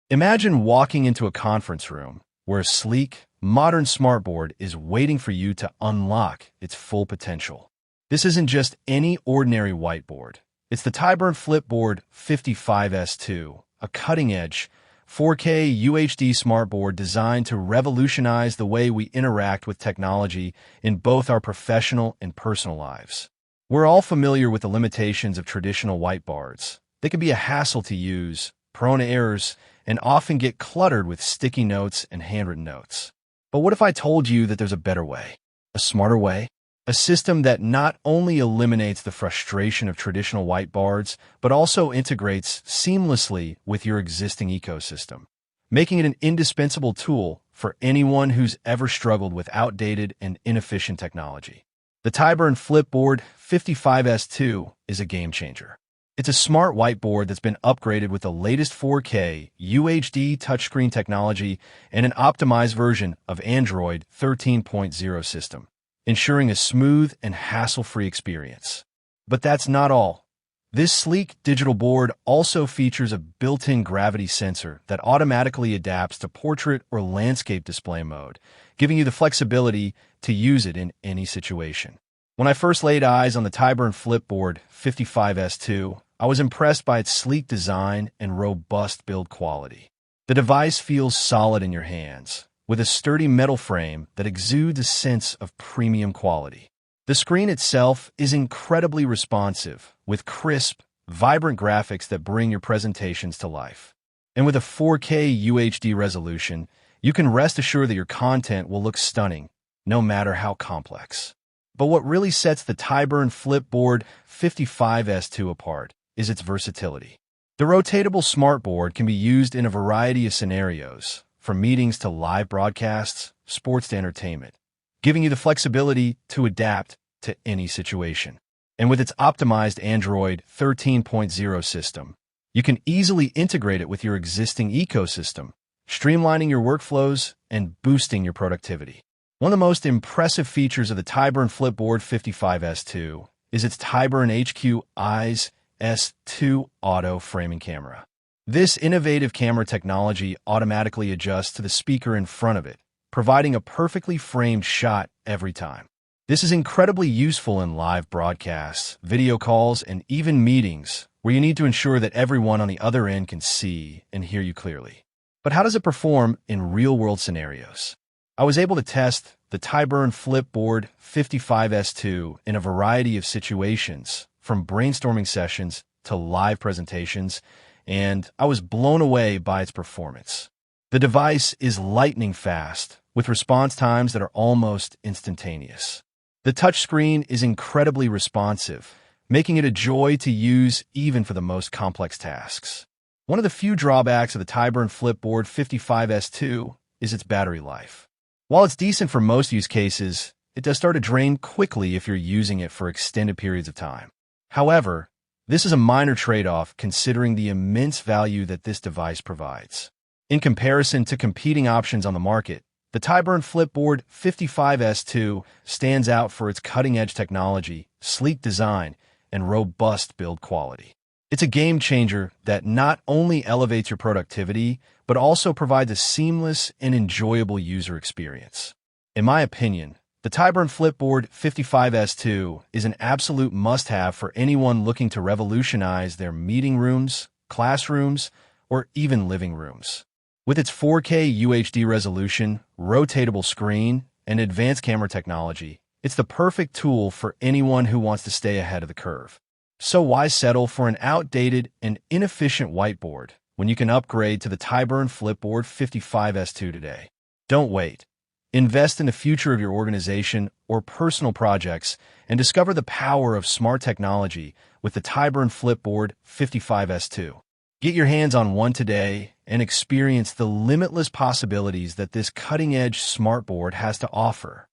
Imagine walking into a conference room where a sleek, modern smartboard is waiting for you to unlock its full potential. This isn't just any ordinary whiteboard. It's the TIBURN Flip Board 55S2, a cutting-edge 4K UHD smartboard designed to revolutionize the way we interact with technology in both our professional and personal lives. We're all familiar with the limitations of traditional whiteboards. They can be a hassle to use, prone to errors, and often get cluttered with sticky notes and handwritten notes. But what if I told you that there's a better way, a smarter way? A system that not only eliminates the frustration of traditional whiteboards, but also integrates seamlessly with your existing ecosystem, making it an indispensable tool for anyone who's ever struggled with outdated and inefficient technology. The TIBURN Flip Board 55S2 is a game changer. It's a smart whiteboard that's been upgraded with the latest 4K UHD touchscreen technology and an optimized version of Android 13.0 system, ensuring a smooth and hassle-free experience. But that's not all. This sleek digital board also features a built-in gravity sensor that automatically adapts to portrait or landscape display mode, giving you the flexibility to use it in any situation. When I first laid eyes on the TIBURN Flip Board 55S2, I was impressed by its sleek design and robust build quality. The device feels solid in your hands, with a sturdy metal frame that exudes a sense of premium quality. The screen itself is incredibly responsive, with crisp, vibrant graphics that bring your presentations to life. And with a 4K UHD resolution, you can rest assured that your content will look stunning, no matter how complex. But what really sets the TIBURN Flip Board 55S2 apart is its versatility. The rotatable smartboard can be used in a variety of scenarios, from meetings to live broadcasts, sports to entertainment, giving you the flexibility to adapt to any situation. And with its optimized Android 13.0 system, you can easily integrate it with your existing ecosystem, streamlining your workflows and boosting your productivity. One of the most impressive features of the TIBURN Flip Board 55S2 is its TIBURN HQ Eyes S2 auto framing camera. This innovative camera technology automatically adjusts to the speaker in front of it, providing a perfectly framed shot every time. This is incredibly useful in live broadcasts, video calls, and even meetings, where you need to ensure that everyone on the other end can see and hear you clearly. But how does it perform in real-world scenarios? I was able to test the TIBURN Flip Board 55S2 in a variety of situations, from brainstorming sessions to live presentations, and I was blown away by its performance. The device is lightning fast, with response times that are almost instantaneous. The touchscreen is incredibly responsive, making it a joy to use even for the most complex tasks. One of the few drawbacks of the TIBURN Flip Board 55S2 is its battery life. While it's decent for most use cases, it does start to drain quickly if you're using it for extended periods of time. However, this is a minor trade-off considering the immense value that this device provides. In comparison to competing options on the market, the TIBURN Flip Board 55S2 stands out for its cutting-edge technology, sleek design, and robust build quality. It's a game changer that not only elevates your productivity, but also provides a seamless and enjoyable user experience. In my opinion, the TIBURN Flip Board 55S2 is an absolute must-have for anyone looking to revolutionize their meeting rooms, classrooms, or even living rooms. With its 4K UHD resolution, rotatable screen, and advanced camera technology, it's the perfect tool for anyone who wants to stay ahead of the curve. So why settle for an outdated and inefficient whiteboard when you can upgrade to the TIBURN Flip Board 55S2 today? Don't wait. Invest in the future of your organization or personal projects and discover the power of smart technology with the TIBURN Flip Board 55S2. Get your hands on one today and experience the limitless possibilities that this cutting-edge smartboard has to offer.